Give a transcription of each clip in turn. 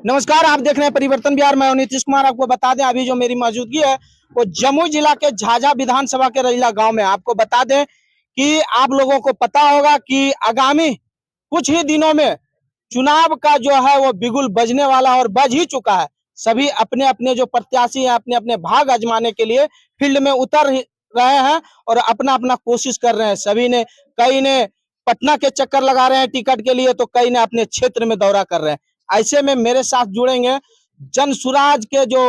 नमस्कार, आप देख रहे हैं परिवर्तन बिहार। मैं हूं नीतीश कुमार। आपको बता दें अभी जो मेरी मौजूदगी है वो जमुई जिला के झाझा विधानसभा के रैला गांव में। आपको बता दें कि आप लोगों को पता होगा कि आगामी कुछ ही दिनों में चुनाव का जो है वो बिगुल बजने वाला और बज ही चुका है। सभी अपने अपने जो प्रत्याशी हैं अपने अपने भाग आजमाने के लिए फील्ड में उतर रहे हैं और अपना अपना कोशिश कर रहे हैं। सभी ने कई ने पटना के चक्कर लगा रहे हैं टिकट के लिए, तो कई ने अपने क्षेत्र में दौरा कर रहे हैं। ऐसे में मेरे साथ जुड़ेंगे जनसुराज के जो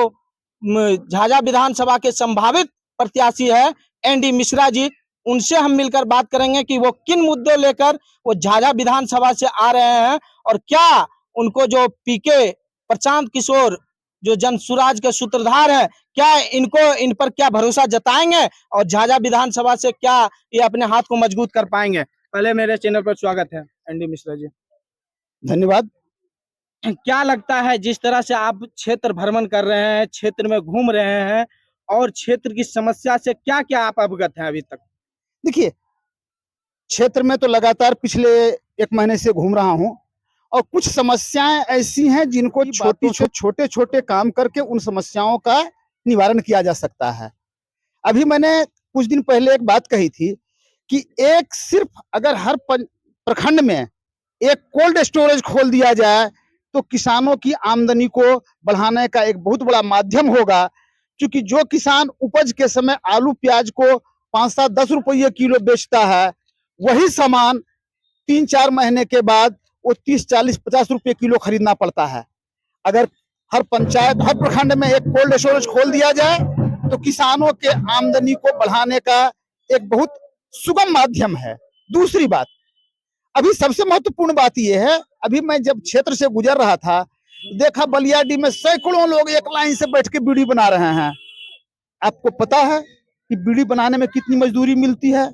झाझा विधानसभा के संभावित प्रत्याशी है एनडी मिश्रा जी। उनसे हम मिलकर बात करेंगे कि वो किन मुद्दों लेकर वो झाझा विधानसभा से आ रहे हैं और क्या उनको जो पीके प्रशांत किशोर जो जनसुराज के सूत्रधार है, क्या इनको इन पर क्या भरोसा जताएंगे और झाझा विधानसभा से क्या ये अपने हाथ को मजबूत कर पाएंगे। पहले मेरे चैनल पर स्वागत है एनडी मिश्रा जी। धन्यवाद। क्या लगता है जिस तरह से आप क्षेत्र भ्रमण कर रहे हैं, क्षेत्र में घूम रहे हैं और क्षेत्र की समस्या से क्या क्या आप अवगत हैं अभी तक? देखिए, क्षेत्र में तो लगातार पिछले 1 महीने से घूम रहा हूं और कुछ समस्याएं ऐसी हैं जिनको छोटे-छोटे काम करके उन समस्याओं का निवारण किया जा सकता है। अभी मैंने कुछ दिन पहले एक बात कही थी कि एक सिर्फ अगर हर प्रखंड में एक कोल्ड स्टोरेज खोल दिया जाए तो किसानों की आमदनी को बढ़ाने का एक बहुत बड़ा माध्यम होगा। क्योंकि जो किसान उपज के समय आलू प्याज को 5-7-10 रुपये किलो बेचता है, वही सामान 3-4 महीने के बाद वो 30-40-50 रुपये किलो खरीदना पड़ता है। अगर हर पंचायत हर प्रखंड में एक कोल्ड स्टोरेज खोल दिया जाए तो किसानों के आमदनी को बढ़ाने का एक बहुत सुगम माध्यम है। दूसरी बात, अभी सबसे महत्वपूर्ण बात यह है, अभी मैं जब क्षेत्र से गुजर रहा था देखा बलियाडी में सैकड़ों लोग एक लाइन से बैठ के बीड़ी बना रहे हैं। आपको पता है कि बीड़ी बनाने में कितनी मजदूरी मिलती है?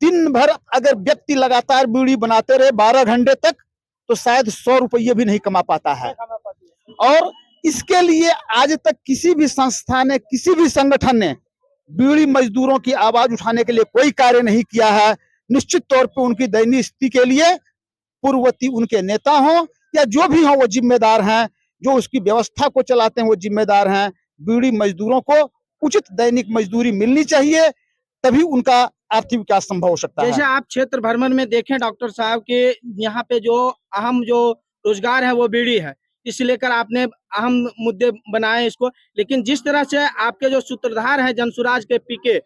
दिन भर अगर व्यक्ति लगातार बीड़ी बनाते रहे 12 घंटे तक तो शायद 100 रुपये भी नहीं कमा पाता है। और इसके लिए आज तक किसी भी संस्था ने, किसी भी संगठन ने बीड़ी मजदूरों की आवाज उठाने के लिए कोई कार्य नहीं किया है। निश्चित तौर पर उनकी दयनीय स्थिति के लिए पूर्ववर्ती उनके नेता हों या जो भी हों वो जिम्मेदार हैं, जो उसकी व्यवस्था को चलाते हैं वो जिम्मेदार हैं। बीड़ी मजदूरों को उचित दैनिक मजदूरी मिलनी चाहिए, तभी उनका आर्थिक विकास संभव हो सकता है। जैसे आप क्षेत्र भ्रमण में देखें डॉक्टर साहब के यहाँ पे जो अहम जो रोजगार है वो बीड़ी है, इस लेकर आपने अहम मुद्दे बनाए इसको। लेकिन जिस तरह से आपके जो सूत्रधार है जनसुराज के पीके,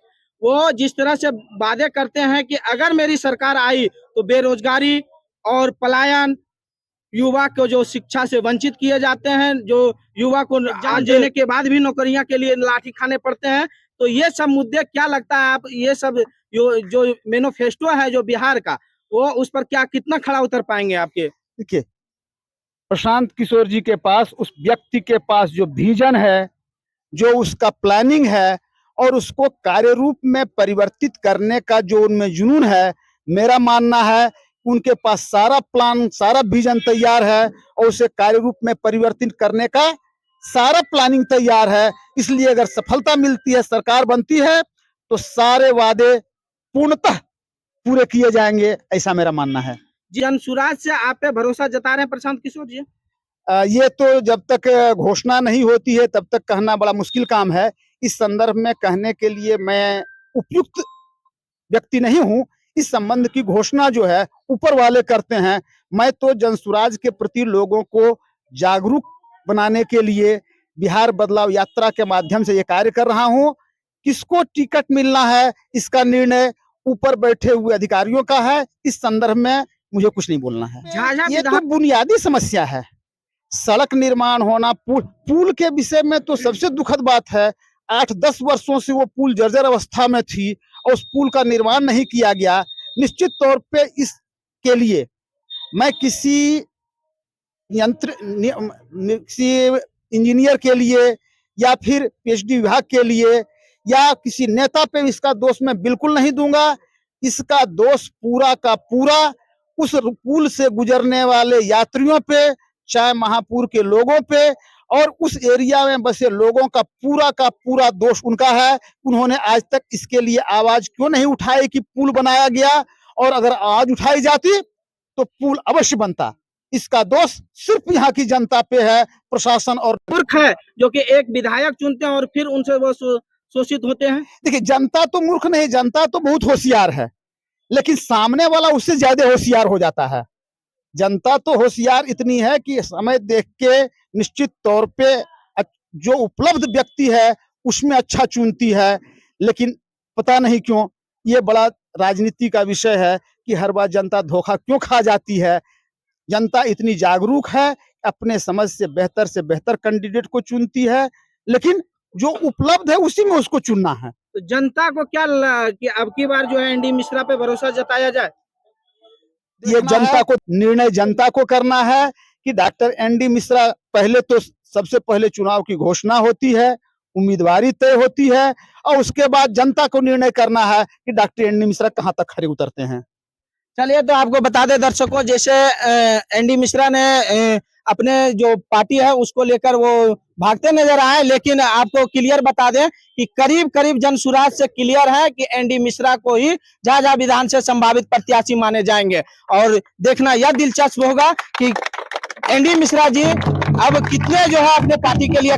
वो जिस तरह से वादे करते हैं कि अगर मेरी सरकार आई तो बेरोजगारी और पलायन, युवा को जो शिक्षा से वंचित किए जाते हैं, जो युवा को जान देने के बाद भी नौकरियां के लिए लाठी खाने पड़ते हैं, तो ये सब मुद्दे क्या लगता है आप ये सब जो मैनिफेस्टो है जो बिहार का, वो उस पर क्या कितना खड़ा उतर पाएंगे आपके? देखिए, प्रशांत किशोर जी के पास, उस व्यक्ति के पास जो विजन है, जो उसका प्लानिंग है और उसको कार्य रूप में परिवर्तित करने का जो उनमें जुनून है, मेरा मानना है उनके पास सारा प्लान, सारा विजन तैयार है और उसे कार्य रूप में परिवर्तित करने का सारा प्लानिंग तैयार है। इसलिए अगर सफलता मिलती है, सरकार बनती है, तो सारे वादे पूर्णतः पूरे किए जाएंगे, ऐसा मेरा मानना है। जनसुराज से आप पे भरोसा जता रहे हैं प्रशांत किशोर जी? ये तो जब तक घोषणा नहीं होती है तब तक कहना बड़ा मुश्किल काम है। इस संदर्भ में कहने के लिए मैं उपयुक्त व्यक्ति नहीं हूं। इस संबंध की घोषणा जो है ऊपर वाले करते हैं। मैं तो जनसुराज के प्रति लोगों को जागरूक बनाने के लिए बिहार बदलाव यात्रा के माध्यम से ये कार्य कर रहा हूं। किसको टिकट मिलना है इसका निर्णय ऊपर बैठे हुए अधिकारियों का है। इस संदर्भ में मुझे कुछ नहीं बोलना है। ये तो बुनियादी समस्या है। सड़क निर्माण होना, पुल के विषय में तो सबसे दुखद बात है। 8-10 वर्षों से वो पुल जर्जर अवस्था में थी और उस पुल का निर्माण नहीं किया गया। निश्चित तौर पे इसके लिए मैं किसी इंजीनियर के लिए या फिर पीएचडी विभाग के लिए या किसी नेता पे इसका दोष मैं बिल्कुल नहीं दूंगा। इसका दोष पूरा का पूरा उस पुल से गुजरने वाले यात्रियों पे, चाहे महापुर के लोगों पे और उस एरिया में बसे लोगों का पूरा दोष उनका है। उन्होंने आज तक इसके लिए आवाज क्यों नहीं उठाई कि पुल बनाया गया, और अगर आवाज उठाई जाती तो पुल अवश्य बनता। इसका दोष सिर्फ यहाँ की जनता पे है, प्रशासन और मूर्ख है जो कि एक विधायक चुनते हैं और फिर उनसे वो शोषित होते हैं। देखिए, जनता तो मूर्ख नहीं, जनता तो बहुत होशियार है, लेकिन सामने वाला उससे ज्यादा होशियार हो जाता है। जनता तो होशियार इतनी है कि समय देख के निश्चित तौर पे जो उपलब्ध व्यक्ति है उसमें अच्छा चुनती है, लेकिन पता नहीं क्यों ये बड़ा राजनीति का विषय है कि हर बार जनता धोखा क्यों खा जाती है। जनता इतनी जागरूक है, अपने समझ से बेहतर कैंडिडेट को चुनती है, लेकिन जो उपलब्ध है उसी में उसको चुनना है। तो जनता को क्या कि अब की बार जो है एनडी मिश्रा पे भरोसा जताया जाए? ये जनता को निर्णय जनता को करना है कि डॉक्टर एनडी मिश्रा, पहले तो सबसे पहले चुनाव की घोषणा होती है, उम्मीदवारी तय होती है और उसके बाद जनता को निर्णय करना है कि डॉक्टर एनडी मिश्रा कहां तक खरे उतरते हैं। चलिए, तो आपको बता दें दर्शकों, जैसे एनडी मिश्रा ने अपने जो पार्टी है उसको लेकर वो भागते नजर आए, लेकिन आपको क्लियर बता दें कि करीब करीब जनसुराज से क्लियर है कि एनडी मिश्रा को ही झाझा विधान से संभावित प्रत्याशी माने जाएंगे। और देखना यह दिलचस्प होगा कि एनडी मिश्रा जी अब कितने जो है अपने पार्टी के लिए